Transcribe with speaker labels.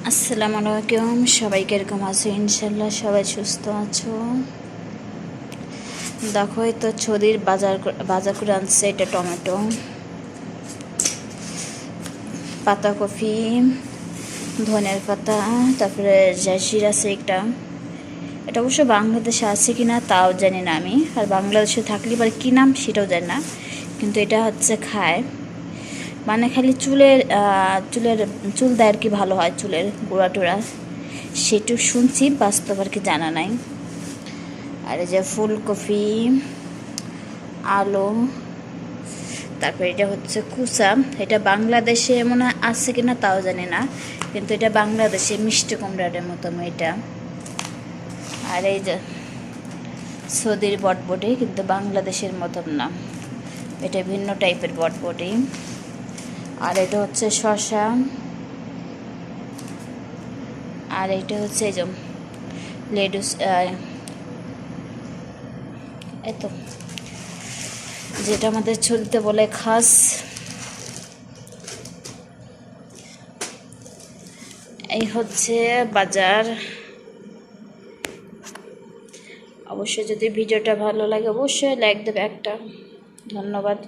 Speaker 1: আসসালামু আলাইকুম, সবাই কিরকম আছো? ইনশাল্লাহ সবাই সুস্থ আছো। দেখো, এই তো ছদির বাজার করে আনছে। এটা টমেটো, পাতাকপি, ধনের পাতা, তারপরে জায়সির আছে একটা। এটা অবশ্য বাংলাদেশে আছে কিনা তাও জানি না আমি, আর বাংলাদেশে থাকলে এবার কী নাম সেটাও জানি না, কিন্তু এটা হচ্ছে খায়। মানে খালি চুলের চুল দেয় আর কি, ভালো হয় চুলের গোড়া টোড়া, সেটুক শুনছি, বাস্তব আর কি জানা নাই। আর এই যে ফুলকপি, আলু, তারপরে এটা হচ্ছে কুচা। এটা বাংলাদেশে মনে হয় আছে কিনা তাও জানি না, কিন্তু এটা বাংলাদেশে মিষ্টি কুমড়ার মতো এটা। আর এই যে সৌদির বটবটি, কিন্তু বাংলাদেশের মতন না, এটা ভিন্ন টাইপের বটবটি। আর এটা হচ্ছে শসা। আর এটা হচ্ছে এই যে লেডুস, এত যেটা আমাদের চলতে বলে খাস। এই হচ্ছে বাজার। অবশ্যই যদি ভিডিওটা ভালো লাগে অবশ্যই লাইক দেবে একটা। ধন্যবাদ।